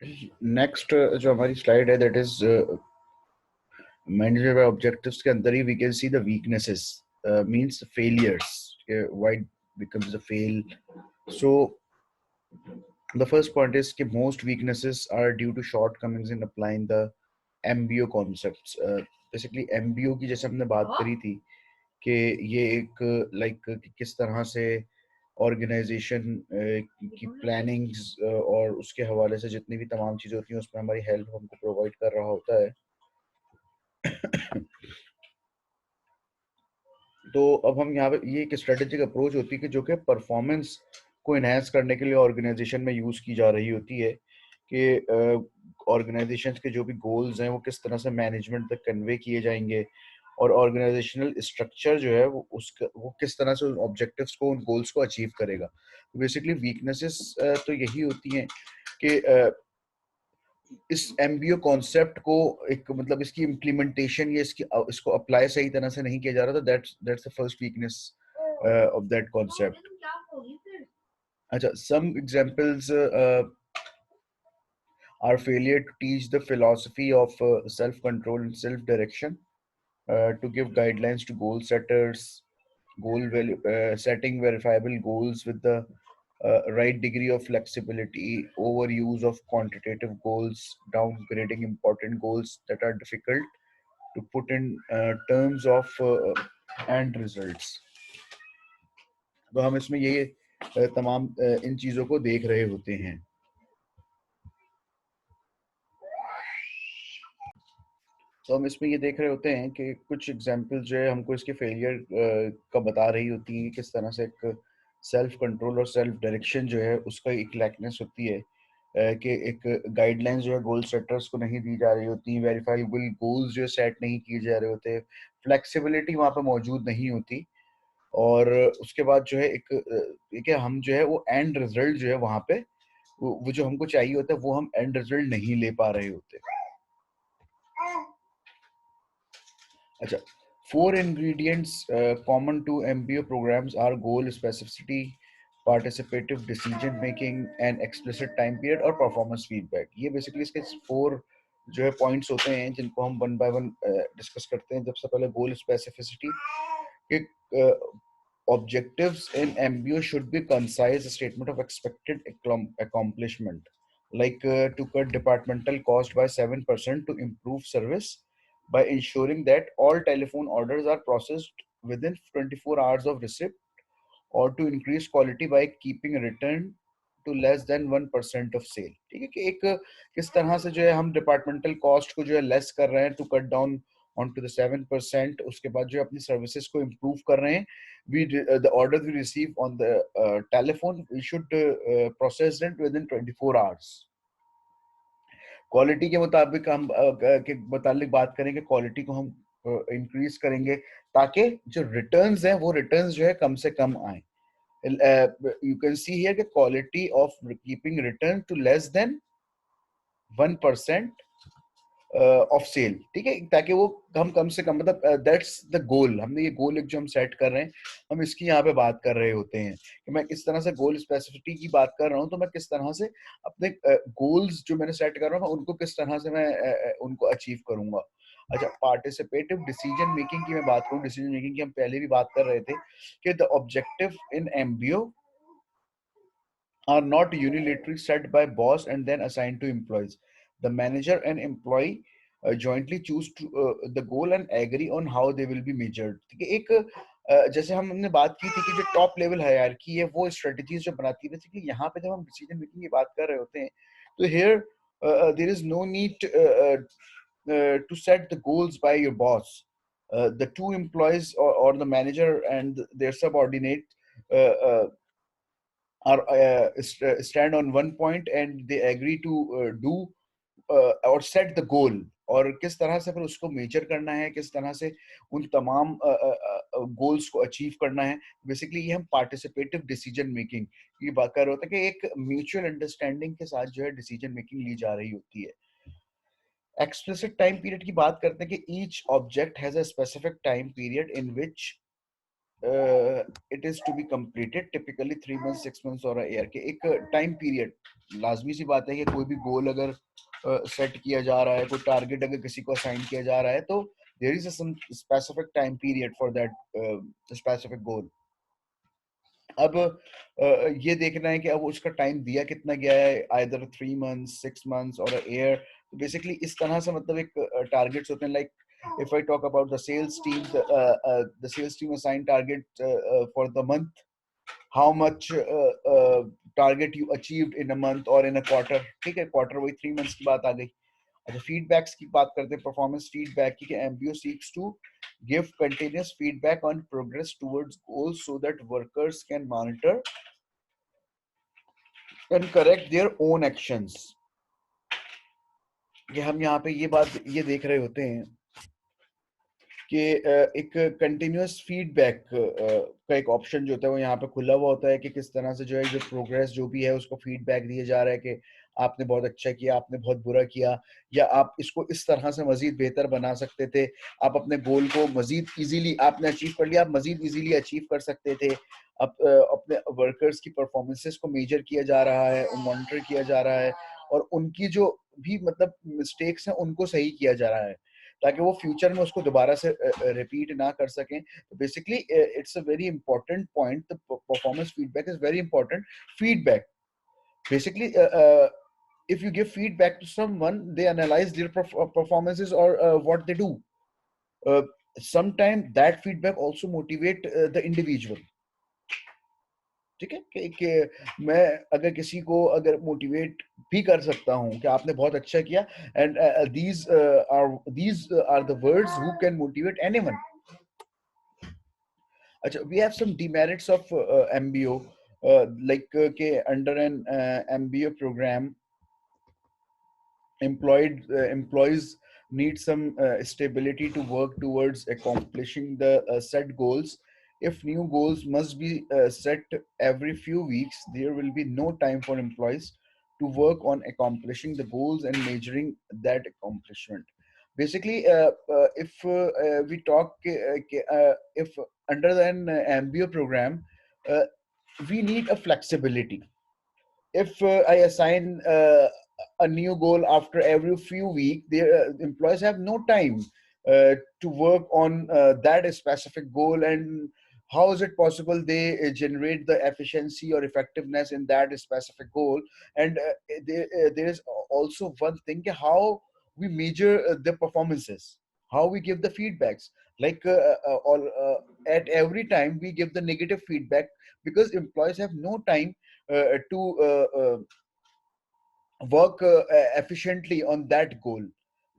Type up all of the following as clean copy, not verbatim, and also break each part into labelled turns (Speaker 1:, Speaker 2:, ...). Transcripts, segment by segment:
Speaker 1: Next जो हमारी slide है दैट इज मैनेजर ऑब्जेक्टिव्स के अंदर ही we can see the weaknesses means failures why becomes a fail. So the first point is कि most weaknesses are due to shortcomings in applying the MBO concepts. Basically MBO की जैसे हमने बात करी थी कि ये एक लाइक किस तरह से ऑर्गेनाइजेशन की प्लानिंग्स और उसके हवाले से जितनी भी तमाम चीज़ें होती हैं उसमें हमारी हेल्प हमको प्रोवाइड कर रहा होता है. तो अब हम यहाँ पे ये एक स्ट्रेटेजिक अप्रोच होती है कि जो कि परफॉर्मेंस को इन्हेंस करने के लिए ऑर्गेनाइजेशन में यूज़ की जा रही होती है कि ऑर्गेनाइजेशन के जो भी गोल्स हैं वो किस तरह से मैनेजमेंट तक कन्वे किए जाएंगे और ऑर्गेनाइजेशनल स्ट्रक्चर जो है वो किस तरह से उन ऑब्जेक्टिव्स को उन गोल्स को अचीव करेगा. तो बेसिकली वीकनेसेस तो यही होती हैं कि इस एमबीओ कॉन्सेप्ट को एक मतलब इसकी इम्प्लीमेंटेशन या इसको अप्लाई सही तरह से नहीं किया जा रहा. तो that's the first weakness of that concept. अच्छा, some examples are failure to teach the philosophy of self-control and self-direction, to give guidelines to goal setters, setting verifiable goals with the right degree of flexibility, overuse of quantitative goals, downgrading important goals that are difficult to put in terms of end results. तो हम इसमें ये तमाम इन चीज़ों को देख रहे होते हैं. तो हम इसमें ये देख रहे होते हैं कि कुछ एग्जांपल जो है हमको इसके फेलियर का बता रही होती है, किस तरह से एक सेल्फ कंट्रोल और सेल्फ डायरेक्शन जो है उसका एक लैकनेस होती है, कि एक गाइडलाइंस जो है गोल सेटर्स को नहीं दी जा रही होती, वेरीफाइबल गोल्स जो सेट नहीं किए जा रहे होते, फ्लेक्सिबिलिटी वहाँ पे मौजूद नहीं होती. और उसके बाद जो है एक हम जो है वो एंड रिजल्ट जो है वहाँ पे वो जो हमको चाहिए होता है वो हम एंड रिजल्ट नहीं ले पा रहे होते. अच्छा, four ingredients common to MBO programs are goal specificity, participative decision making, and explicit time period और performance feedback. ये basically इसके four जो है points होते हैं जिनको हम one by one discuss करते हैं. सबसे पहले goal specificity कि objectives in MBO should be concise statement of expected accomplishment, like to cut departmental cost by 7% to improve service by ensuring that all telephone orders are processed within 24 hours of receipt, or to increase quality by keeping return to less than 1% of sale. ठीक है कि एक किस तरह से जो है हम डिपार्टमेंटल कॉस्ट को जो है लेस कर रहे हैं to cut down on to the 7%. उसके बाद जो है अपनी सर्विसेज को इम्प्रूव कर रहे हैं. We the order we receive on the telephone we should process it within 24 hours. Quality के मुताबिक हम के मुतालिक बात करेंगे, क्वालिटी को हम इंक्रीज करेंगे ताकि जो रिटर्न्स हैं वो रिटर्न्स जो है कम से कम आए. You can see here the quality of keeping return to less than 1% of sale. ठीक है, ताकि वो हम कम से कम मतलब दैट्स द गोल. हमने ये गोल एक जो हम सेट कर रहे हैं हम इसकी यहाँ पे बात कर रहे होते हैं कि मैं किस तरह से गोल स्पेसिफिसिटी की बात कर रहा हूँ. तो मैं किस तरह से अपने गोल्स जो मैंने सेट कर रहा हूँ उनको किस तरह से मैं उनको अचीव करूंगा. अच्छा, पार्टिसिपेटिव डिसीजन मेकिंग की मैं बात करूँ. डिसीजन मेकिंग की हम पहले भी बात कर रहे थे कि the objective in MBO are not unilaterally set by boss and then assigned to employees. The manager and employee jointly choose to, the goal and agree on how they will be measured. ठीक है, एक जैसे हमने बात की थी कि जो टॉप लेवल हायरार्की है वो स्ट्रेटजीज जो बनाती है. बेसिकली यहाँ पे जब हम डिसीजन मेकिंग की बात कर रहे होते हैं तो here there is no need to set the goals by your boss. The two employees or the manager and their subordinate uh, uh, are stand on one point and they agree to do और set the goal. और किस तरह से फिर उसको major करना है, किस तरह से उन तमाम गोल्स को अचीव करना है. बेसिकली ये हम पार्टिसिपेटिव डिसीजन मेकिंग की बात कर रहे होते हैं कि एक म्यूचुअल अंडरस्टैंडिंग के साथ जो है डिसीजन मेकिंग ली जा रही होती है. एक्सप्लिसिट टाइम पीरियड की बात करते हैं कि each object has a specific time period in which it is to be completed typically 3 months 6 months और ईयर के एक टाइम पीरियड। लाजमी सी बात है कि कोई भी गोल अगर सेट किया जा रहा है, कोई टारगेट अगर किसी को असाइन किया जा रहा है, तो there is some specific time period for that specific goal. अब ये देखना है कि अब उसका टाइम दिया कितना गया है, आइदर 3 months 6 months और ईयर। तो बेसिकली इस तरह से मतलब एक टारगेट्स होते हैं। Like if I talk about the sales team, the sales team assign target for the month, how much target you achieved in a month or in a quarter। ठीक है, क्वार्टर वही 3 months की बात आ गई। अच्छा, feedbacks की बात करते हैं, परफॉर्मेंस फीडबैक की, MBO seeks to give continuous feedback on progress towards goals so that workers can monitor and correct their own actions। कि हम यहाँ पे ये बात ये देख रहे होते हैं कि एक कंटिन्यूअस फीडबैक का एक ऑप्शन जो होता है वो यहाँ पे खुला हुआ होता है कि किस तरह से जो है जो प्रोग्रेस जो भी है उसको फीडबैक दिया जा रहा है कि आपने बहुत अच्छा किया, आपने बहुत बुरा किया, या आप इसको इस तरह से मजीद बेहतर बना सकते थे, आप अपने गोल को मजीद इजीली आपने अचीव कर लिया, आप मजीद इजीली अचीव कर सकते थे। अब अपने वर्कर्स की परफॉर्मेंसेस को मेजर किया जा रहा है, मॉनिटर किया जा रहा है, और उनकी जो भी मतलब मिस्टेक्स हैं उनको सही किया जा रहा है ताकि वो फ्यूचर में उसको दोबारा से रिपीट ना कर सकें। तो basically it's a very important point, the performance feedback is very important. Feedback basically if you give feedback to someone, they analyze their performances or what they do, uh, sometimes that feedback also motivate the individual। ठीक है कि मैं अगर किसी को अगर motivate भी कर सकता हूं कि आपने बहुत अच्छा किया, and these are the words who can motivate anyone। अच्छा, we have some demerits of MBO, like के under an MBO program employees need some stability to work towards accomplishing the set goals. If new goals must be set every few weeks, there will be no time for employees to work on accomplishing the goals and measuring that accomplishment। Basically, if we talk if under an MBO program, uh, we need a flexibility। if I assign a new goal after every few weeks, their employees have no time to work on that specific goal. And how is it possible they generate the efficiency or effectiveness in that specific goal? And there is also one thing, how we measure the performances, how we give the feedbacks. Like or at every time we give the negative feedback because employees have no time to work efficiently on that goal,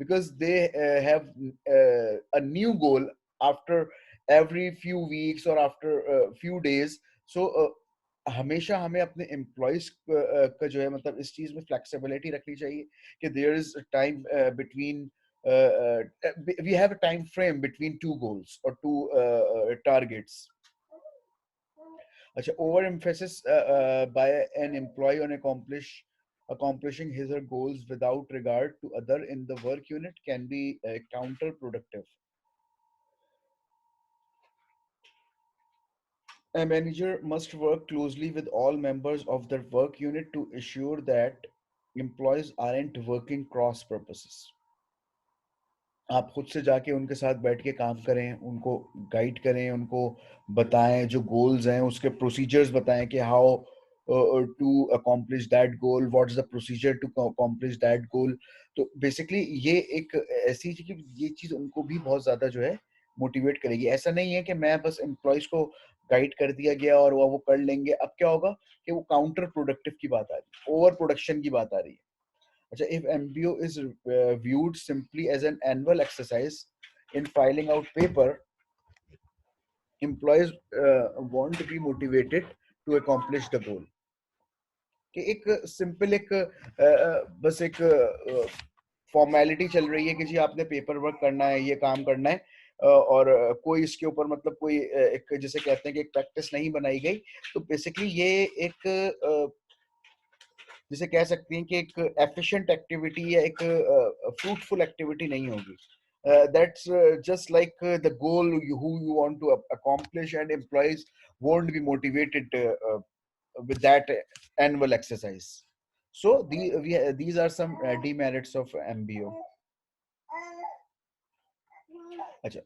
Speaker 1: because they have a new goal after every few weeks or after a few days। so हमेशा हमें अपने employees का जो है मतलब इस चीज में फ्लेक्सिबिलिटी रखनी चाहिए कि there is time between we have a time frame between two goals or two targets। अच्छा, over emphasis by an employee on accomplishing his or goals without regard to other in the work unit can be counterproductive। A manager must work closely with all members of their work unit to ensure that employees aren't working cross purposes। आप खुद से जाके उनके साथ बैठ के काम करें, उनको गाइड करें, उनको बताएं जो गोल्स हैं उसके प्रोसीजर्स बताएं कि how to accomplish that goal, what is the procedure to accomplish that goal. तो बेसिकली ये एक ऐसी चीज कि ये चीज उनको भी बहुत ज्यादा जो है मोटिवेट करेगी। ऐसा नहीं है कि मैं बस एम्प्लॉयज को गाइड कर दिया गया और वो कर लेंगे। अब क्या होगा कि वो काउंटर प्रोडक्टिव की बात आ रही है, ओवर प्रोडक्शन की बात आ रही है। अच्छा, if MBO is viewed simply as an annual exercise in filing out paper, employees want to be motivated to accomplish the goal। कि एक सिंपल एक बस एक फॉर्मेलिटी चल रही है कि जी आपने पेपर वर्क करना है, ये काम करना है, और कोई इसके ऊपर मतलब कोई एक जिसे कहते हैं कि एक प्रैक्टिस नहीं बनाई गई। तो बेसिकली ये एक जिसे कह सकते हैं कि एक एफिशिएंट एक्टिविटी या एक फ्रूटफुल एक्टिविटी नहीं होगी। That's just like the goal who you want to accomplish, and employees won't be motivated with that annual exercise. So these are some demerits of MBO. Acha.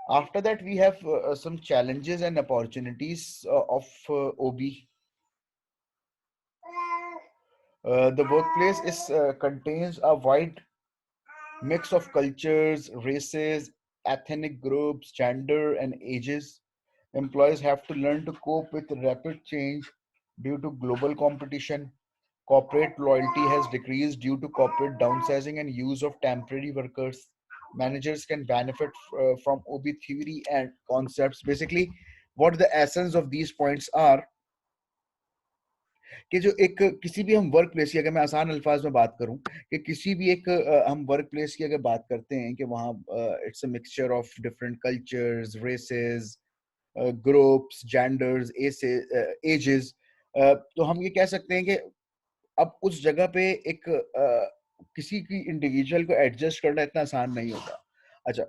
Speaker 1: After that, we have some challenges and opportunities of OB. The workplace contains a wide mix of cultures, races, ethnic groups, gender, and ages. Employees have to learn to cope with rapid change due to global competition. Corporate loyalty has decreased due to corporate downsizing and use of temporary workers. Managers can benefit from OB theory and concepts. Basically, what the essence of these points are, कि जो एक किसी भी हम work place की, अगर मैं आसान अल्फाज में बात करूं, कि किसी भी एक हम वर्क प्लेस की अगर बात करते हैं कि वहाँ it's a mixture of different cultures, races, groups, genders, ages, तो हम ये कह सकते हैं कि अब उस जगह पे एक किसी की इंडिविजुअल को एडजस्ट करना इतना आसान नहीं होता. अच्छा,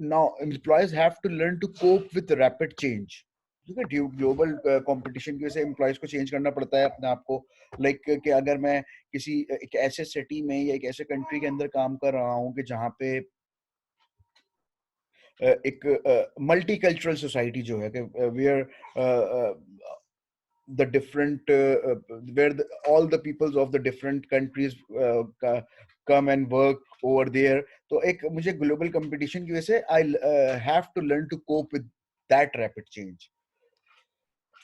Speaker 1: now employees have to learn to cope with rapid change. ठीक है, ग्लोबल कंपटीशन की वजह से एम्प्लॉयज को चेंज करना पड़ता है अपने आप को. लाइक कि अगर मैं किसी एक ऐसे सिटी में या एक ऐसे कंट्री के अंदर काम कर रहा हूँ कि जहाँ पे एक मल्टी कल्चरल सोसाइटी जो है कि where the different where all the peoples of the different countries come and work over there. तो एक मुझे global competition की वजह से I have to learn to cope with that rapid change.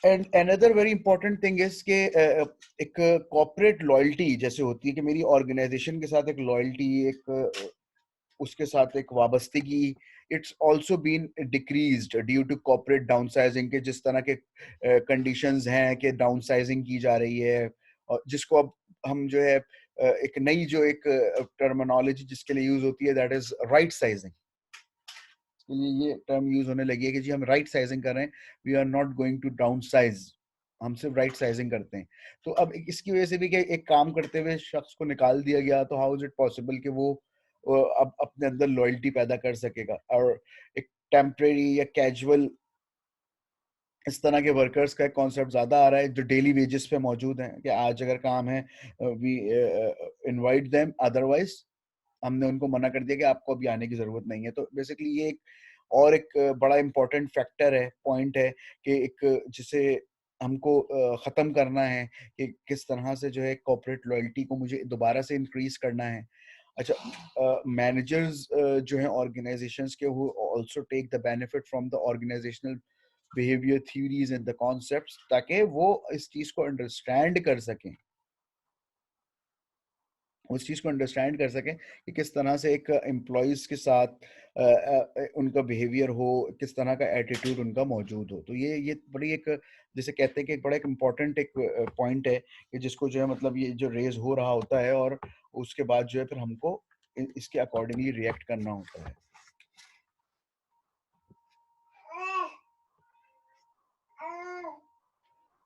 Speaker 1: And another very important thing is कि एक corporate loyalty जैसे होती है कि मेरी organization के साथ एक loyalty, एक उसके साथ एक वाबस्तगी, it's also been decreased due to corporate downsizing के जिस तरह के कंडीशंस हैं कि डाउनसाइजिंग की जा रही है, और जिसको अब हम जो है एक नई जो एक टर्मिनोलॉजी जिसके लिए यूज होती है, दैट इज राइट साइजिंग. ये टर्म यूज होने लगी है कि जी हम राइट साइजिंग कर रहे हैं, we are not going to downsize, हम सिर्फ राइट साइजिंग करते हैं. तो अब इसकी वजह से भी कि एक काम करते हुए शख्स को निकाल दिया गया, तो हाउ इज इट पॉसिबल कि वो अब अपने अंदर लॉयल्टी पैदा कर सकेगा. और एक टेम्परेरी या कैजुअल इस तरह के वर्कर्स का एक कॉन्सेप्ट ज्यादा आ रहा है जो डेली वेजेस पे मौजूद हैं कि आज अगर काम है वी इनवाइट देम, अदरवाइज हमने उनको मना कर दिया कि आपको अभी आने की जरूरत नहीं है. तो बेसिकली ये एक और एक बड़ा इंपॉर्टेंट फैक्टर है, पॉइंट है कि एक जिसे हमको खत्म करना है कि किस तरह से जो है कॉर्पोरेट लॉयल्टी को मुझे दोबारा से इंक्रीज करना है. अच्छा, मैनेजर्स जो हैं ऑर्गेनाइजेशंस के, वो also take the benefit from the organisational behaviour theories and the concepts, ताकि वो इस चीज को अंडरस्टैंड कर सकें, उस चीज को अंडरस्टैंड कर सकें कि किस तरह से एक एम्प्लॉयज के साथ उनका बिहेवियर हो, किस तरह का एटीट्यूड उनका मौजूद हो. तो ये बड़ी एक, जैसे कहते हैं कि एक बड़ा एक इम्पॉर्टेंट एक पॉइंट है कि जिसको जो है मतलब ये जो रेज हो रहा होता है, और उसके बाद जो है फिर हमको इसके अकॉर्डिंगली रिएक्ट करना होता है.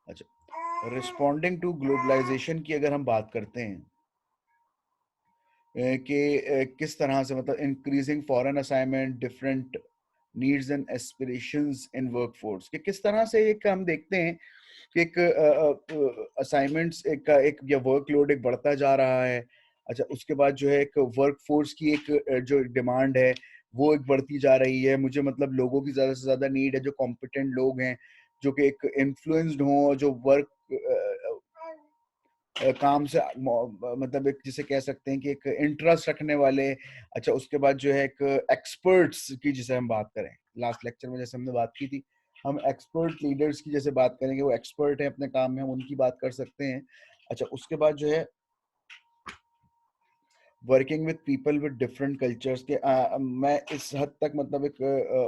Speaker 1: अच्छा, रिस्पॉन्डिंग टू ग्लोबलाइजेशन की अगर हम बात करते हैं कि किस तरह से मतलब increasing foreign assignment, different needs and aspirations in workforce, कि किस तरह से एक हम देखते हैं कि एक असाइनमेंट्स एक का एक या वर्कलोड एक बढ़ता जा रहा है. अच्छा, उसके बाद जो है एक वर्कफोर्स की एक जो डिमांड है वो एक बढ़ती जा रही है. मुझे मतलब लोगों की ज्यादा से ज्यादा नीड है जो कॉम्पिटेंट लोग हैं, जो कि एक इन्फ्लुएंस्ड हों, जो वर्क काम से मतलब एक जिसे कह सकते हैं कि एक इंटरेस्ट रखने वाले. अच्छा, उसके बाद जो है एक एक्सपर्ट्स की जिसे हम बात करें, लास्ट लेक्चर में जैसे हमने बात की थी, हम एक्सपर्ट लीडर्स की जैसे बात करेंगे, वो एक्सपर्ट है अपने काम में, हम उनकी बात कर सकते हैं. अच्छा, उसके बाद जो है working with people with different cultures के मैं इस हद तक मतलब एक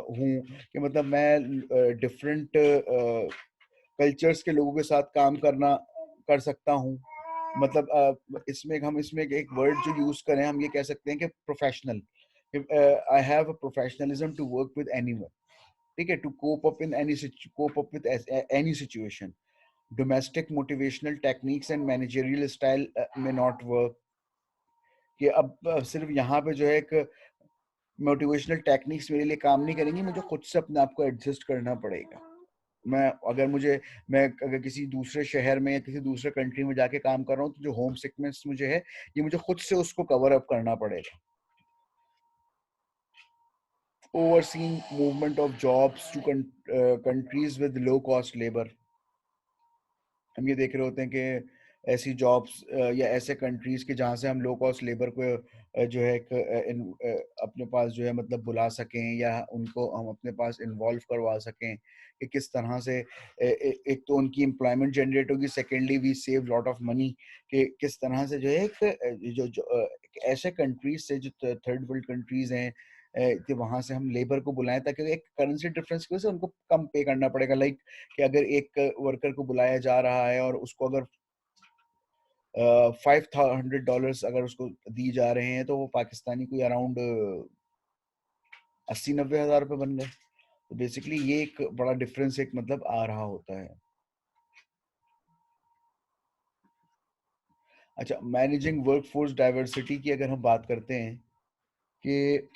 Speaker 1: हूँ कि मतलब मैं डिफरेंट कल्चर्स के लोगों के साथ काम करना कर सकता हूँ. मतलब इसमें हम इसमें एक वर्ड जो यूज करें, हम ये कह सकते हैं कि professional. I have a professionalism to work with anyone. ठीक है, to cope up in any cope up with any situation. Domestic motivational techniques and managerial style में नॉट वर्क. कि अब सिर्फ यहाँ पे जो है एक मोटिवेशनल टेक्निक्स मेरे लिए काम नहीं करेंगी, मुझे खुद से अपने आप को एडजस्ट करना पड़ेगा। मैं अगर किसी दूसरे शहर में या किसी दूसरे कंट्री में जाके काम कर रहा हूँ, तो जो होम सिकनेस मुझे है, ये मुझे खुद से उसको कवर अप करना पड़ेगा। Overseeing movement of jobs to countries with low cost labor, हम ये देख रहे होते हैं कि ऐसी जॉब्स या ऐसे कंट्रीज के जहाँ से हम लो कॉस्ट लेबर को जो है अपने पास जो है मतलब बुला सकें, या उनको हम अपने पास इन्वॉल्व करवा सकें, कि किस तरह से एक तो उनकी एम्प्लॉयमेंट जनरेट होगी, secondly we save lot of money, कि किस तरह से जो है एक ऐसे कंट्रीज से जो थर्ड वर्ल्ड कंट्रीज हैं, कि वहां से हम लेबर को बुलाएं, ताकि एक करेंसी डिफरेंस की वजह से उनको कम पे करना पड़ेगा। लाइक कि अगर एक वर्कर को बुलाया जा रहा है और उसको अगर $500 अगर उसको दी जा रहे हैं, तो वो पाकिस्तानी कोई अराउंड 80-90 हज़ार रुपये बन गए। तो बेसिकली ये एक बड़ा डिफरेंस एक मतलब आ रहा होता है। अच्छा, मैनेजिंग वर्कफोर्स डाइवर्सिटी की अगर हम बात करते हैं कि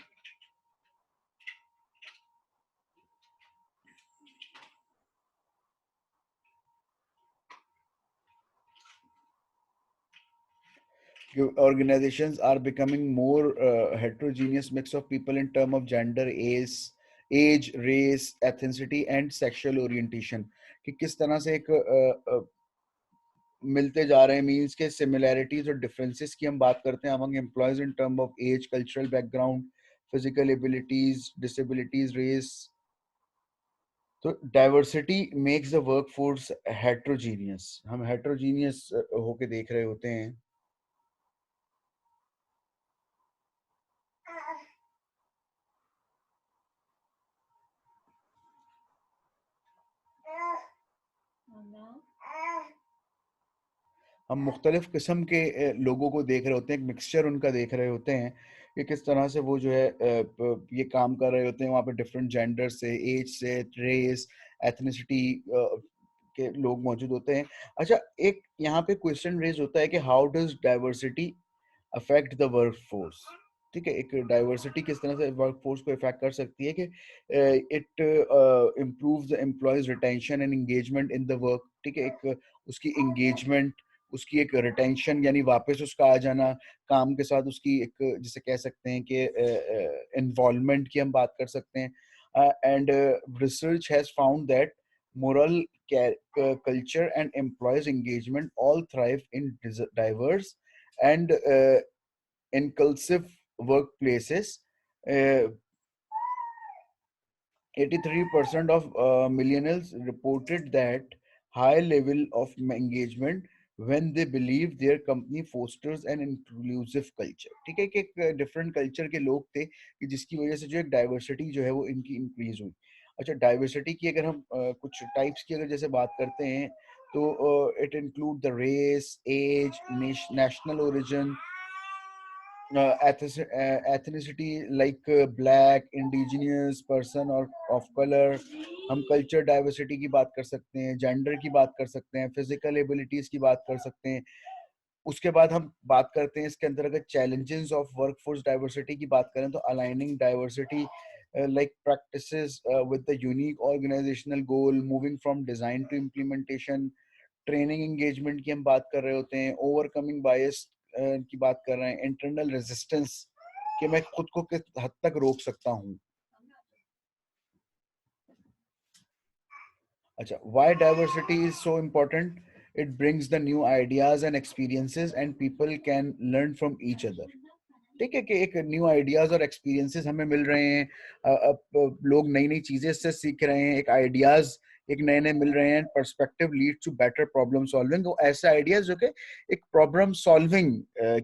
Speaker 1: organizations are becoming more heterogeneous mix of people in term of gender, age, race, ethnicity and sexual orientation, कि किस तरह से एक मिलते जा रहे हैं, मीन्स के सिमिलैरिटीज और डिफरेंसेस की हम बात करते हैं among employees in term of age, cultural background, physical abilities, disabilities, race. तो diversity makes the workforce heterogeneous, हम हेट्रोजीनियस होके देख रहे होते हैं। हम मुख्तलिफ किस्म के लोगों को देख रहे होते हैं, एक मिक्सचर उनका देख रहे होते हैं कि किस तरह से वो जो है ये काम कर रहे होते हैं। वहाँ पे डिफरेंट जेंडर से, एज से, रेस, एथनिसिटी के लोग मौजूद होते हैं। अच्छा, एक यहाँ पे क्वेश्चन रेज होता है कि how does diversity affect the work force. ठीक है, एक डाइवर्सिटी किस तरह से वर्क फोर्स को इफेक्ट कर सकती है, कि it improve the employees retention and engagement in the work. ठीक है, एक उसकी एंगेजमेंट, उसकी एक रिटेंशन यानी वापस उसका आ जाना काम के साथ, उसकी एक जिसे कह सकते हैं कि इन्वॉल्वमेंट की हम बात कर सकते हैं। And research has found that moral culture and employees engagement all thrive in diverse and inclusive workplaces. Uh, 83% of millennials reported that high level of engagement when they believe their company fosters an inclusive culture। ठीक है, कि एक different culture के लोग थे, कि जिसकी वजह से जो एक डाइवर्सिटी जो है वो इनकी इंक्रीज हुई। अच्छा, डाइवर्सिटी की अगर हम कुछ टाइप्स की अगर जैसे बात करते हैं, तो it include the race, age, national origin, ethnicity like black, indigenous person और of color। हम कल्चर डाइवर्सिटी की बात कर सकते हैं, जेंडर की बात कर सकते हैं, फिजिकल एबिलिटीज की बात कर सकते हैं। उसके बाद हम बात करते हैं इसके अंदर अगर चैलेंजेस ऑफ वर्कफोर्स डाइवर्सिटी की बात करें, तो aligning diversity like practices with the unique organizational goal, moving from design to implementation। Training engagement की हम बात कर रहे होते हैं, ओवरकमिंग बायस की बात कर रहे हैं, इंटरनल रेजिस्टेंस कि मैं खुद को किस हद तक रोक सकता हूँ। अच्छा, why diversity is so important? It brings the new ideas and experiences and people can learn from each other. ठीक है, कि एक न्यू आइडियाज और एक्सपीरियंसेस हमें मिल रहे हैं, लोग नई नई चीजें इससे सीख रहे हैं, एक आइडियाज एक नए नए मिल रहे हैं, perspective lead to better problem solving. तो ऐसे आइडियाज जो कि एक प्रॉब्लम सॉल्विंग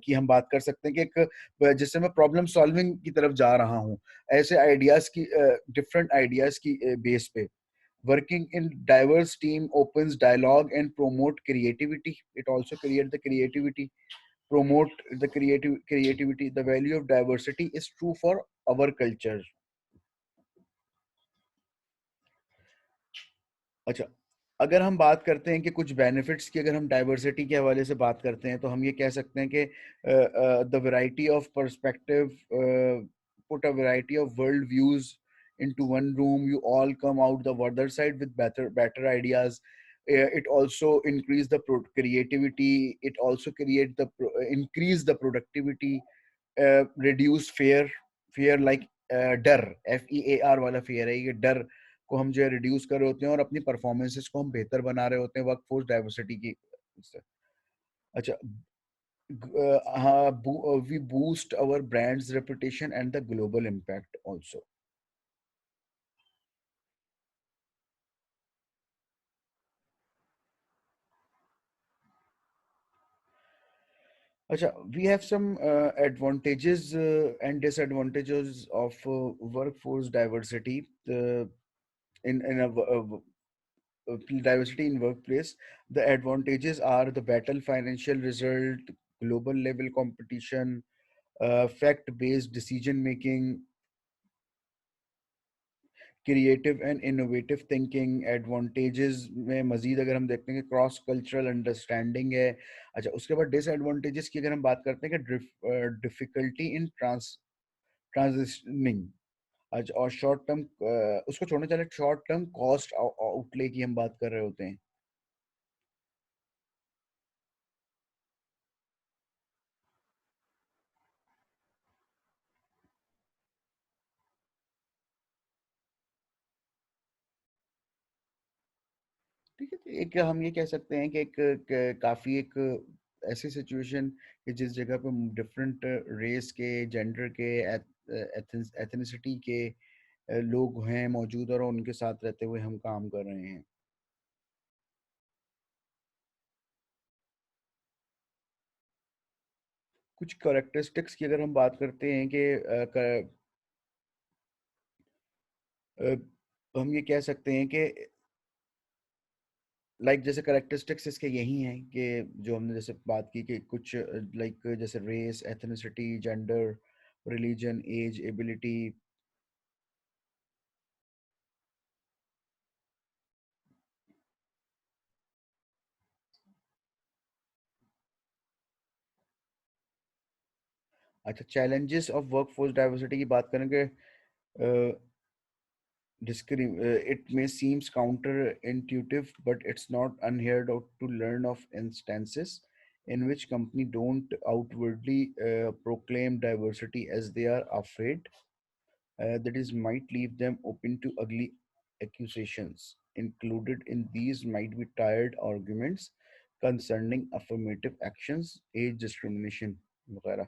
Speaker 1: की हम बात कर सकते हैं, कि एक जिससे मैं प्रॉब्लम सॉल्विंग की तरफ जा रहा हूँ, ऐसे आइडियाज की डिफरेंट आइडियाज की बेस पे। Working in diverse team opens dialogue and promote creativity. It also create the creativity, promote the creativity। The value of diversity is true for our culture। अच्छा, अगर हम बात करते हैं कि कुछ बेनिफिट्स की, अगर हम डाइवर्सिटी के हवाले से बात करते हैं, तो हम ये कह सकते हैं कि the variety of perspective put a variety of world views into one room. You all come out the other side with better ideas. It also increase the creativity. It also increase the productivity, reduce fear like डर, FEAR वाला fear है, ये डर को हम जो है reduce कर रहे होते हैं और अपनी परफॉर्मेंसेस को हम बेहतर बना रहे होते हैं वर्क फोर्स डाइवर्सिटी की से। अच्छा, हाँ, we boost our brand's reputation and the global impact also. अच्छा, we have some advantages and disadvantages of workforce diversity. In a diversity in workplace, the advantages are the better financial result, global level competition, fact-based decision making, creative and innovative thinking. Advantages में मजीद अगर हम देखते हैं कि cross cultural understanding है। अच्छा, उसके बाद डिसएडवांटेजेस की अगर हम बात करते हैं कि डिफिकल्टी इन ट्रांजिशनिंग। अच्छा, और शॉर्ट टर्म, उसको छोड़ने चले, शॉर्ट टर्म कॉस्ट आउटले की हम बात कर रहे होते हैं। ठीक है, तो एक हम ये कह सकते हैं कि काफी एक ऐसी सिचुएशन कि जिस जगह पे डिफरेंट रेस के, जेंडर के, एथनिसिटी के लोग हैं मौजूद और उनके साथ रहते हुए हम काम कर रहे हैं। कुछ करेक्टरिस्टिक्स की अगर हम बात करते हैं कि अ, हम ये कह सकते हैं कि लाइक जैसे करेक्टरिस्टिक्स इसके यही हैं कि जो हमने जैसे बात की कि कुछ लाइक जैसे race, ethnicity, gender, religion, age, ability. अच्छा, चैलेंजेस ऑफ वर्कफोर्स डाइवर्सिटी की बात करेंगे। It may seems counterintuitive, but it's not unheard of to learn of instances in which company don't outwardly proclaim diversity as they are afraid that is might leave them open to ugly accusations. Included in these might be tired arguments concerning affirmative actions, age discrimination वगैरह।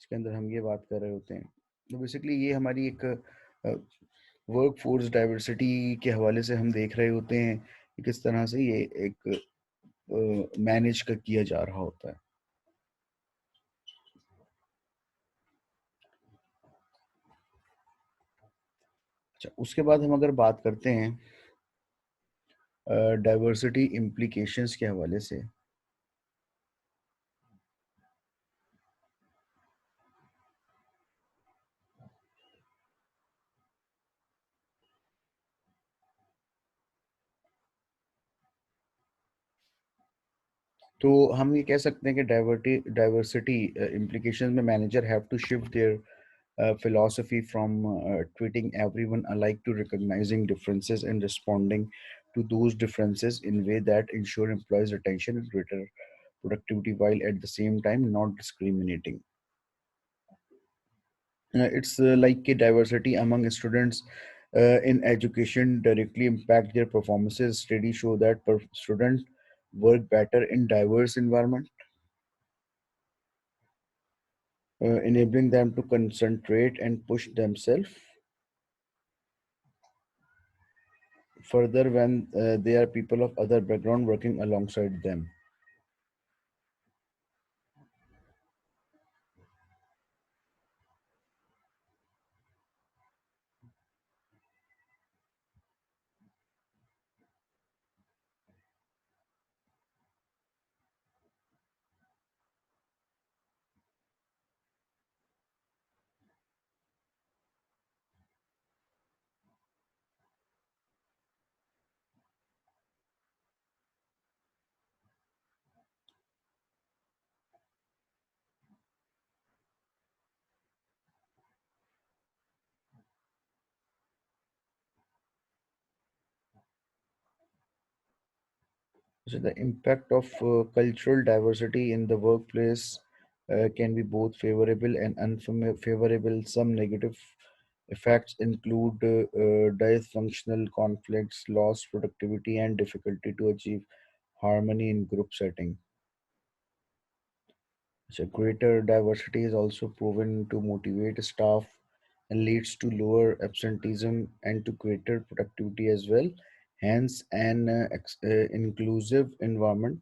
Speaker 1: इसके अंदर हम ये बात कर रहे होते हैं। तो बेसिकली ये हमारी एक वर्क फोर्स डाइवर्सिटी के हवाले से हम देख रहे होते हैं कि किस तरह से ये एक मैनेज का किया जा रहा होता है। अच्छा, उसके बाद हम अगर बात करते हैं डाइवर्सिटी इम्प्लीकेशंस के हवाले से, तो हम ये कह सकते हैं कि डाइवर्सिटी इम्प्लीकेशंस में manager have to shift their philosophy from treating everyone alike to recognizing differences and responding to those differences in way that ensure employees retention and greater productivity while at the same time not discriminating. It's like a diversity among students in education directly impact their performances. Studies show that students work better in diverse environment, enabling them to concentrate and push themselves further when they are people of other background working alongside them. So the impact of cultural diversity in the workplace can be both favorable and unfavorable. Some negative effects include dysfunctional conflicts, lost productivity, and difficulty to achieve harmony in group setting. So greater diversity is also proven to motivate staff and leads to lower absenteeism and to greater productivity as well. Hence, an inclusive environment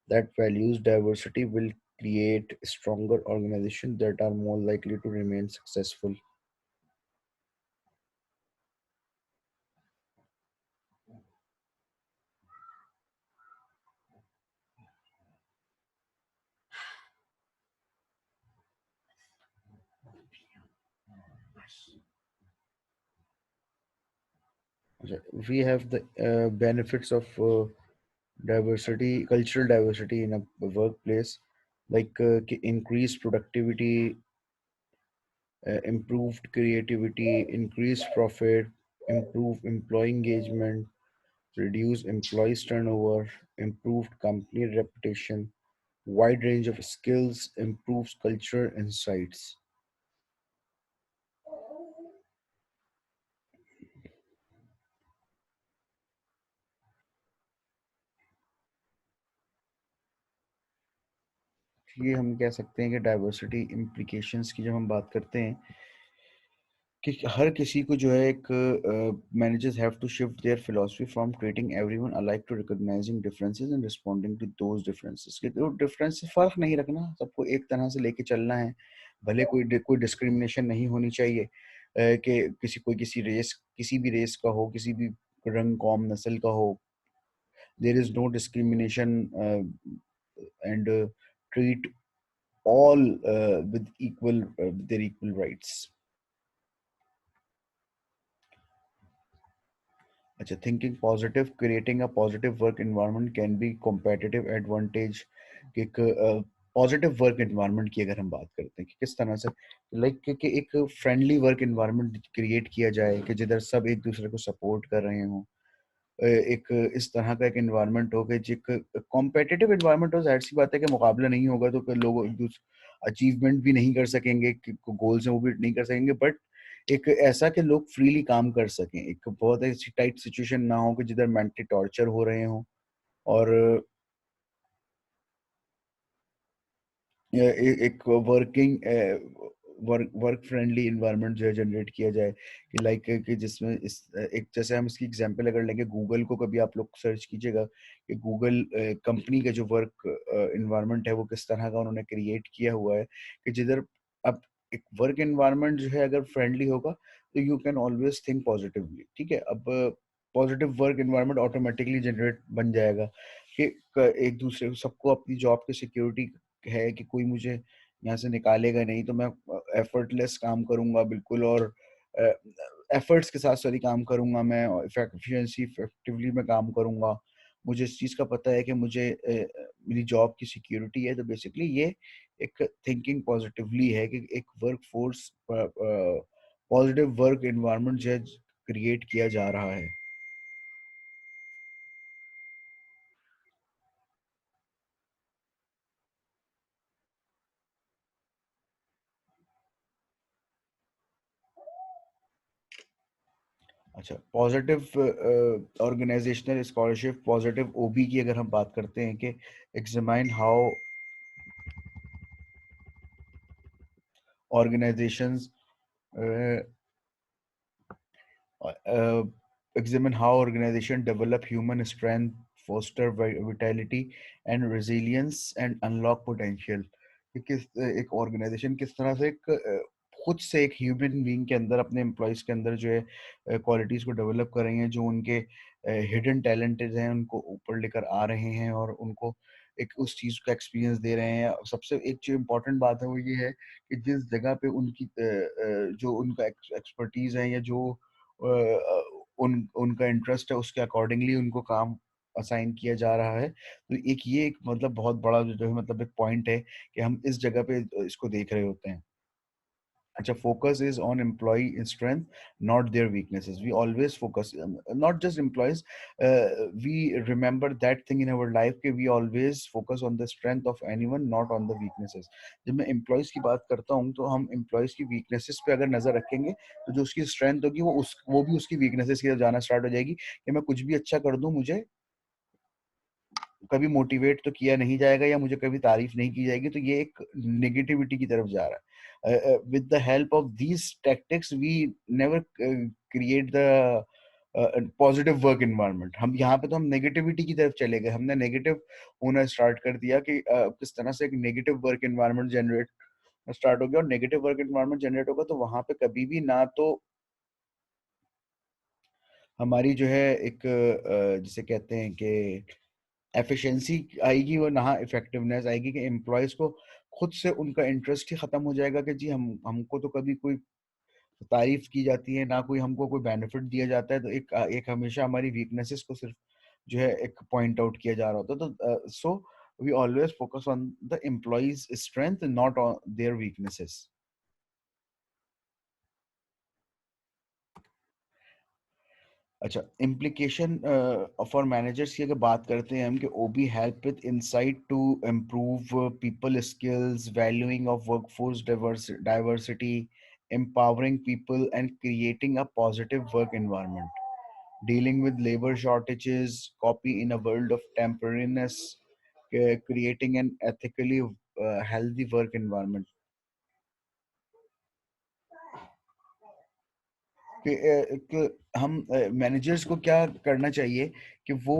Speaker 1: that values diversity will create stronger organizations that are more likely to remain successful. Okay, we have the benefits of diversity, cultural diversity in a workplace, like increased productivity, improved creativity, increased profit, improve employee engagement, reduce employees turnover, improved company reputation, wide range of skills, improves culture insights. ये हम कह सकते हैं कि diversity implications की जब हम बात करते हैं कि हर किसी को जो है एक managers have to shift their philosophy from treating everyone alike to recognising differences and responding to those differences कि तो डिफरेंस से फर्क नहीं रखना, सबको एक तरह से लेके चलना है। भले कोई डिस्क्रिमिनेशन नहीं होनी चाहिए कि किसी रेस, किसी भी रेस का हो, किसी भी रंग कौम नस्ल का हो, there is no discrimination and treat all with equal their equal rights. अच्छा, thinking positive, creating a positive work environment can be competitive advantage. कि एक पॉजिटिव वर्क एनवायरनमेंट की अगर हम बात करते हैं कि किस तरह से लाइक कि एक फ्रेंडली वर्क एनवायरनमेंट क्रिएट किया जाए कि जिधर सब एक दूसरे को सपोर्ट कर रहे हों, एक इस तरह का एक एनवायरनमेंट हो कि जिक कॉम्पिटिटिव एनवायरनमेंट हो, जाहिर सी बात है कि मुकाबला नहीं होगा तो फिर लोग अचीवमेंट भी नहीं कर सकेंगे, गोल्स हैं वो भी नहीं कर सकेंगे, बट एक ऐसा कि लोग फ्रीली काम कर सकें, एक बहुत ऐसी टाइट सिचुएशन ना हो कि जिधर मेंटली टॉर्चर हो रहे हों, और एक working work work friendly environment जो है जनरेट किया जाए कि लाइक कि जिसमें एक जैसे हम इसकी एग्जांपल अगर लेंगे, गूगल को कभी आप लोग सर्च कीजिएगा कि गूगल कंपनी का जो वर्क इन्वायरमेंट है वो किस तरह का उन्होंने क्रिएट किया हुआ है कि जिधर अब एक वर्क इन्वायरमेंट जो है अगर फ्रेंडली होगा तो you can always think positively. ठीक है, अब positive work environment automatically generate बन जाएगा कि एक दूसरे सबको अपनी जॉब की सिक्योरिटी है कि कोई मुझे यहाँ से निकालेगा नहीं, तो मैं एफर्टलेस काम करूँगा बिल्कुल, और एफर्ट्स के साथ सॉरी काम करूँगा मैं, और एफिशिएंसी इफेक्टिवली मैं काम करूँगा। मुझे इस चीज़ का पता है कि मुझे मेरी जॉब की सिक्योरिटी है, तो बेसिकली ये एक थिंकिंग पॉजिटिवली है कि एक work force positive work environment जो है क्रिएट किया जा रहा है। अच्छा, पॉजिटिव ऑर्गेनाइजेशनल स्कॉलरशिप, पॉजिटिव ओबी की अगर हम बात करते हैं कि examine how organizations uh, uh, examine how organization develop human strength, foster vitality and resilience and unlock potential। कि किस एक ऑर्गेनाइजेशन किस तरह से एक खुद से एक ह्यूमन बीइंग के अंदर अपने एम्प्लॉयज के अंदर जो है क्वालिटीज को डेवलप कर रही हैं, जो उनके हिडन टैलेंटेड हैं उनको ऊपर लेकर आ रहे हैं और उनको एक उस चीज का एक्सपीरियंस दे रहे हैं। सबसे एक जो इम्पोर्टेंट बात है वो ये है कि जिस जगह पे उनकी जो उनका एक्सपर्टीज है या जो उनका इंटरेस्ट है उसके अकॉर्डिंगली उनको काम असाइन किया जा रहा है। तो एक ये एक मतलब बहुत बड़ा जो है मतलब एक पॉइंट है कि हम इस जगह पे इसको देख रहे होते हैं। अच्छा, focus is on employee strength, not their weaknesses. We always focus, not just employees, we remember that thing in our life कि we always focus on the strength of anyone, not on the weaknesses. जब मैं employees की बात करता हूँ तो हम employees की weaknesses पे अगर नजर रखेंगे तो जो उसकी strength होगी वो भी उसकी weaknesses की तरफ जाना start हो जाएगी कि मैं कुछ भी अच्छा कर दूं, मुझे कभी मोटिवेट तो किया नहीं जाएगा या मुझे कभी तारीफ नहीं की जाएगी, तो ये एक नेगेटिविटी की तरफ जा रहा है। With the help of these tactics we never create the positive work environment. हम यहाँ पे तो हम नेगेटिविटी की तरफ चले गए, हमने नेगेटिव होना स्टार्ट कर दिया कि किस तरह से एक negative work environment generate start हो गया, और नेगेटिव वर्क एनवायरनमेंट जनरेट होगा तो वहां पे कभी भी ना तो हमारी जो है एक जिसे कहते हैं कि एफिशिएंसी आएगी और ना इफेक्टिवनेस आएगी, कि एम्प्लॉयज को खुद से उनका इंटरेस्ट ही खत्म हो जाएगा कि जी हमको तो कभी कोई तारीफ की जाती है ना कोई हमको कोई बेनिफिट दिया जाता है, तो एक एक हमेशा हमारी वीकनेसेस को सिर्फ जो है एक पॉइंट आउट किया जा रहा होता है। तो so we always focus on the employees strength, not on their weaknesses. अच्छा, इम्प्लीकेशन फॉर मैनेजर्स की अगर बात करते हैं हम कि OB help with insight to improve people skills, valuing of workforce diversity, empowering people and creating a positive work environment, dealing with labor shortages, copy in a world of temporariness, creating an ethically healthy work environment। कि हम managers को क्या करना चाहिए कि वो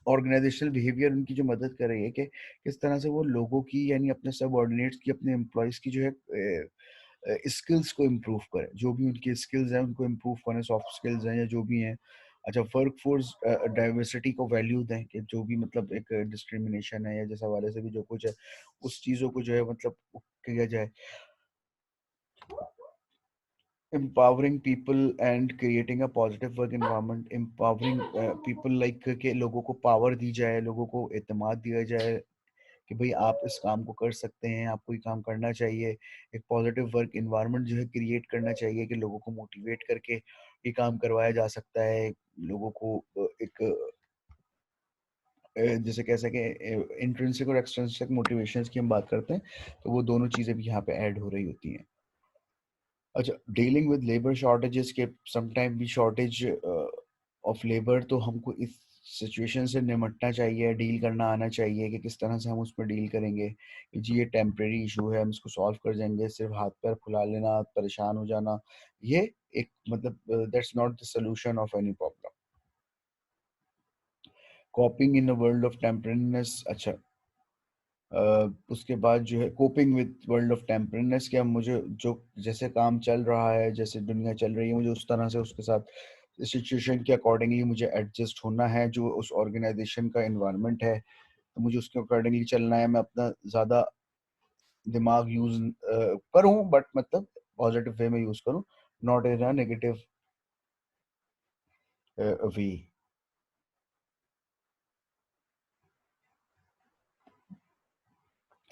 Speaker 1: organisational behaviour उनकी जो मदद कर रही है कि किस तरह से वो लोगों की यानी अपने सबऑर्डिनेट्स की, अपने एम्प्लॉयज की जो है स्किल्स को इम्प्रूव करें, जो भी उनकी स्किल्स हैं उनको इम्प्रूव करें, सॉफ्ट स्किल्स हैं या जो भी हैं। अच्छा, वर्क फोर्स डाइवर्सिटी को वैल्यू दें कि जो भी मतलब एक डिस्क्रिमिनेशन है या जिस हवाले से भी जो कुछ है उस चीज़ों को जो है मतलब किया जाए। empowering people and creating a positive work environment, empowering people like कि लोगों को पावर दी जाए, लोगों को एतमाद दिया जाए कि भाई आप इस काम को कर सकते हैं, आपको ये काम करना चाहिए। एक पॉजिटिव वर्क एनवायरनमेंट जो है क्रिएट करना चाहिए कि लोगों को मोटिवेट करके ये काम करवाया जा सकता है। लोगों को एक जैसे कह सके इंट्रिंसिक और एक्सट्रिंसिक मोटिवेशंस की हम बात करते हैं, तो वो दोनों चीज़ें भी यहाँ पे ऐड हो रही होती हैं। अच्छा, डीलिंग विद लेबर शॉर्टेजेस के समटाइम भी शॉर्टेज ऑफ लेबर, तो हमको इस सिचुएशन से निपटना चाहिए, डील करना आना चाहिए कि किस तरह से हम उस पर डील करेंगे कि जी ये टेम्परेरी इशू है, हम इसको सॉल्व कर जाएंगे। सिर्फ हाथ पैर फुला लेना, परेशान हो जाना, ये एक मतलब that's not the solution of any problem. Coping in the world of temporariness. अच्छा, उसके बाद जो है coping with world of temporariness, क्या मुझे जो जैसे काम चल रहा है, जैसे दुनिया चल रही है, मुझे उस तरह से उसके साथ सिचुएशन के अकॉर्डिंगली मुझे एडजस्ट होना है। जो उस ऑर्गेनाइजेशन का एनवायरनमेंट है तो मुझे उसके अकॉर्डिंगली चलना है। मैं अपना ज़्यादा दिमाग यूज़ करूँ बट मतलब पॉजिटिव वे में यूज़ करूँ, not in a negative way.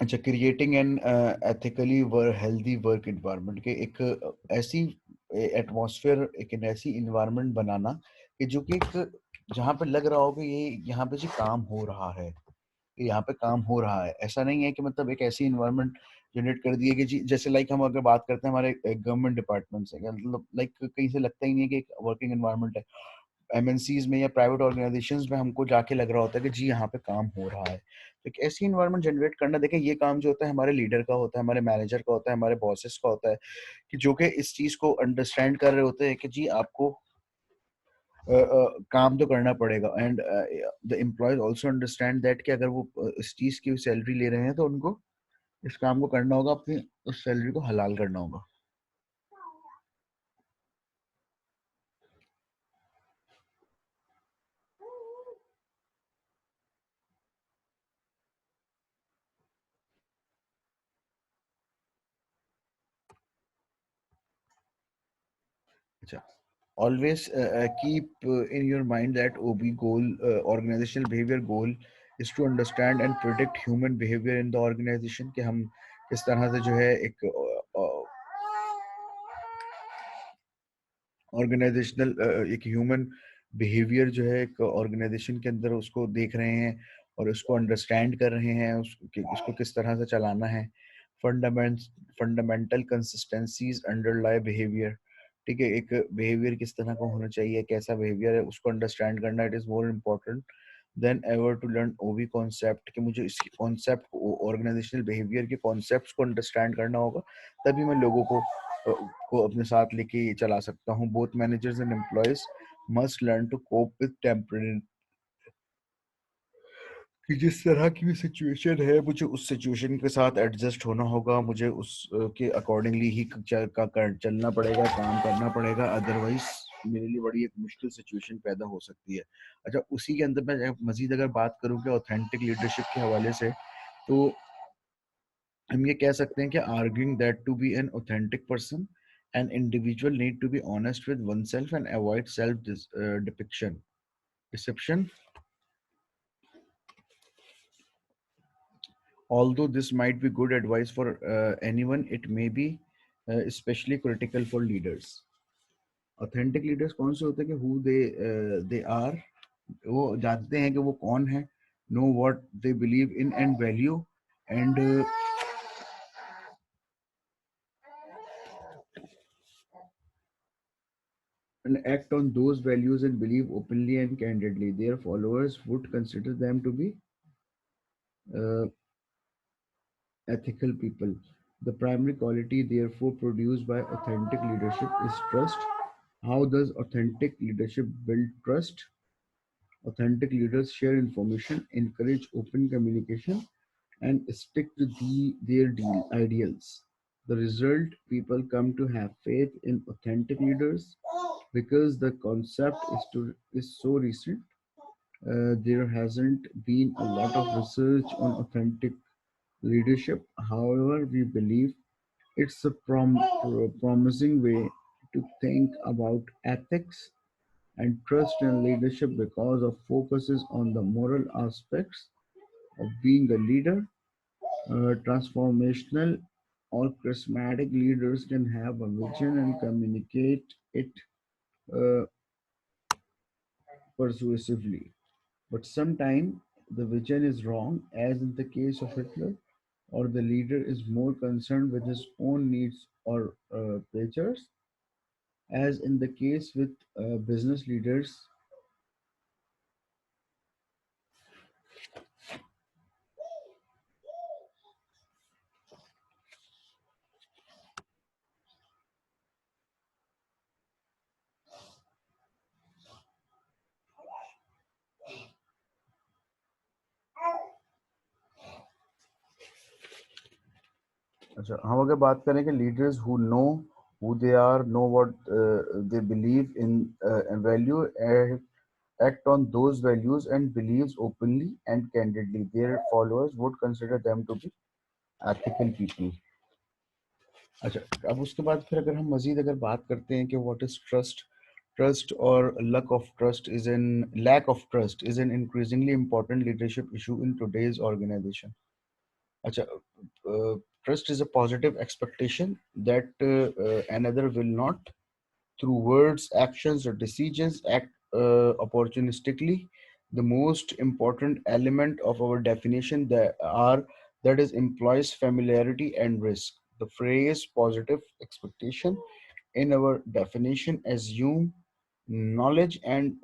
Speaker 1: अच्छा, creating an ethically healthy work environment के एक ऐसी एटमॉस्फेयर, एक ऐसी इन्वायरमेंट बनाना कि जो कि एक जहाँ पे लग रहा हो कि ये यहाँ पे जी काम हो रहा है, कि यहाँ पे काम हो रहा है। ऐसा नहीं है कि मतलब एक ऐसी इन्वायरमेंट जनरेट कर दी है कि जी जैसे लाइक हम अगर बात करते हैं हमारे गवर्नमेंट डिपार्टमेंट से, मतलब लाइक कहीं से लगता ही नहीं है कि एक वर्किंग एनवायरनमेंट है। एमएनसीज में या प्राइवेट ऑर्गेनाइजेशंस में हमको जाके लग रहा होता है कि जी यहाँ पे काम हो रहा है। तो एक ऐसी इन्वायरमेंट जनरेट करना, देखें ये काम जो होता है हमारे लीडर का होता है, हमारे मैनेजर का होता है, हमारे बॉसेस का होता है, कि जो कि इस चीज को अंडरस्टैंड कर रहे होते हैं कि जी आपको काम तो करना पड़ेगा। And the employees also understand that कि अगर वो इस चीज की सैलरी ले रहे हैं तो उनको इस काम को करना होगा, अपनी उस सैलरी को हलाल करना होगा। अच्छा, always keep in your mind that OB goal, organizational behavior goal, is to understand and predict human behavior in the organization, कि हम किस तरह से जो है एक ऑर्गेनाइजेशनल एक ह्यूमन बिहेवियर जो है एक ऑर्गेनाइजेशन के अंदर उसको देख रहे हैं और उसको अंडरस्टैंड कर रहे हैं, उसको किस तरह से चलाना है। Fundament fundamental consistencies अंडरलाई behaviour. ठीक है, एक बिहेवियर किस तरह का होना चाहिए, कैसा बिहेवियर है, उसको अंडरस्टैंड करना it is more important than ever to learn OB concept, कि मुझे इस कॉन्सेप्ट ऑर्गेनाइजेशनल बिहेवियर के कॉन्सेप्ट्स को अंडरस्टैंड करना होगा, तभी मैं लोगों को अपने साथ लेके चला सकता हूँ। Both managers and employees must learn to cope with temporary, कि जिस तरह की भी सिचुएशन है मुझे उस सिचुएशन के साथ एडजस्ट होना होगा, मुझे उस के अकॉर्डिंगली ही चलना पड़ेगा, काम करना पड़ेगा, अदरवाइज मेरे लिए बड़ी एक मुश्किल सिचुएशन पैदा हो सकती है। अच्छा, उसी के अंदर मैं मजीद अगर बात करूँ कि ऑथेंटिक लीडरशिप के हवाले से, तो हम ये कह सकते हैं कि arguing that to be an authentic person, an individual need to be honest with oneself and avoid depiction deception. Although this might be good advice for anyone, it may be especially critical for leaders. Authentic leaders कौन से होते हैं कि who they are, वो जानते हैं कि वो कौन है, know what they believe in and value, and act on those values and believe openly and candidly. Their followers would consider them to be uh, ethical people. The primary quality, therefore, produced by authentic leadership is trust. How does authentic leadership build trust? Authentic leaders share information, encourage open communication, and stick to their ideals. The result, people come to have faith in authentic leaders because the concept is so recent. There hasn't been a lot of research on authentic leadership. However, we believe it's a promising way to think about ethics and trust in leadership because of focuses on the moral aspects of being a leader. Transformational or charismatic leaders can have a vision and communicate it uh, persuasively. But sometimes the vision is wrong, as in the case of Hitler, or the leader is more concerned with his own needs or pleasures, as in the case with business leaders. अच्छा, हम अगर बात करें कि leaders who know who they are, know what they believe in and value, act on those values and beliefs openly and candidly, their followers would consider them to be ethical people. अच्छा, अब उसके बाद फिर अगर हम मजीद अगर बात करते हैं कि व्हाट इज ट्रस्ट, ट्रस्ट और lack of trust is an increasingly important leadership issue in today's organisation. अच्छा, trust is a positive expectation that another will not, through words, actions, or decisions, act opportunistically. The most important element of our definition that is implies familiarity and risk. The phrase positive expectation in our definition assume knowledge and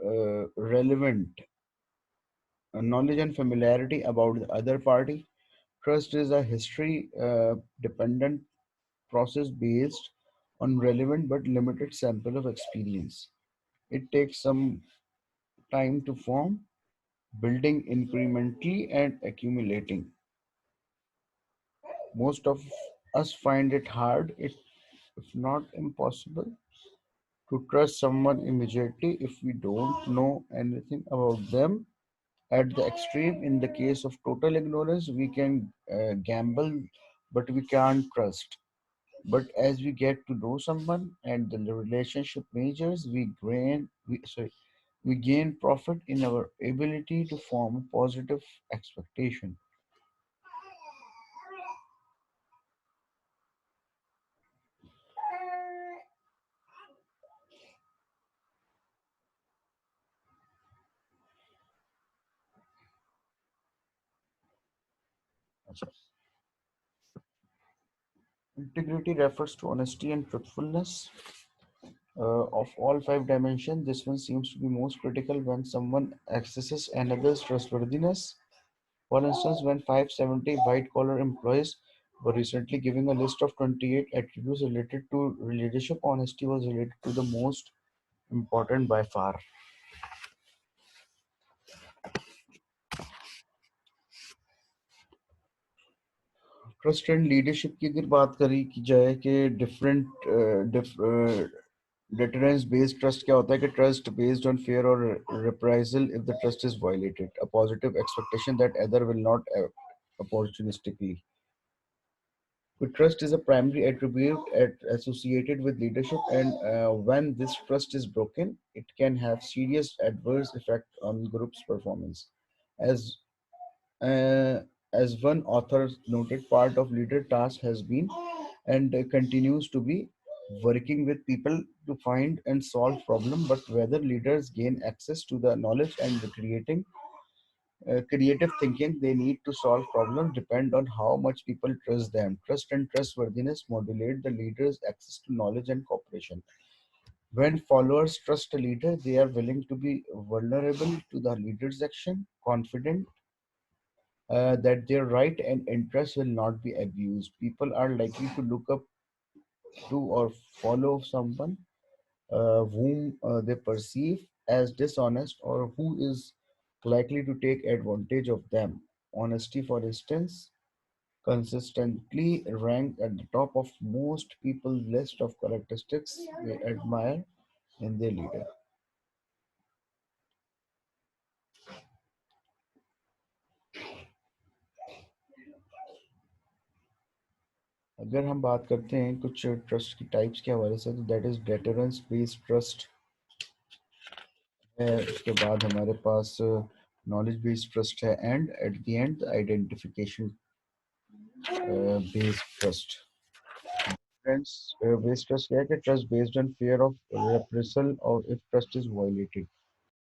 Speaker 1: knowledge and familiarity about the other party. Trust is a history dependent process based on relevant but limited sample of experience. It takes some time to form, building incrementally and accumulating. Most of us find it hard, if not impossible, to trust someone immediately if we don't know anything about them. At the extreme, in the case of total ignorance, we can gamble, but we can't trust. But as we get to know someone and the relationship majors, we gain profit in our ability to form a positive expectation. अच्छा, integrity refers to honesty and truthfulness. Of all five dimensions, this one seems to be most critical when someone accesses another's trustworthiness. For instance, when 570 white collar employees were recently giving a list of 28 attributes related to leadership, honesty was related to the most important by far. Trust and leadership की अगर बात करी की जाए कि different deterrence based trust क्या होता है कि trust based on fear or reprisal if the trust is violated, a positive expectation that other will not act opportunistically. But trust is a primary attribute associated with leadership, and when this trust is broken, it can have serious adverse effect on group's performance. As uh, as one author noted, part of leader task has been and continues to be working with people to find and solve problem, but whether leaders gain access to the knowledge and the creating creative thinking they need to solve problems depend on how much people trust them. Trust and trustworthiness modulate the leader's access to knowledge and cooperation. When followers trust a leader, they are willing to be vulnerable to the leader's action, confident that their right and interest will not be abused. People are likely to look up to or follow someone whom they perceive as dishonest or who is likely to take advantage of them. Honesty, for instance, consistently ranked at the top of most people's list of characteristics they admire in their leader. अगर हम बात करते हैं कुछ trust की types के हवाले से तो that is deterrence based trust है, उसके बाद हमारे पास नॉलेज बेस्ड ट्रस्ट है and at the end identification based trust. Friends, based trust क्या है कि trust based on fear of reprisal or if trust is violated.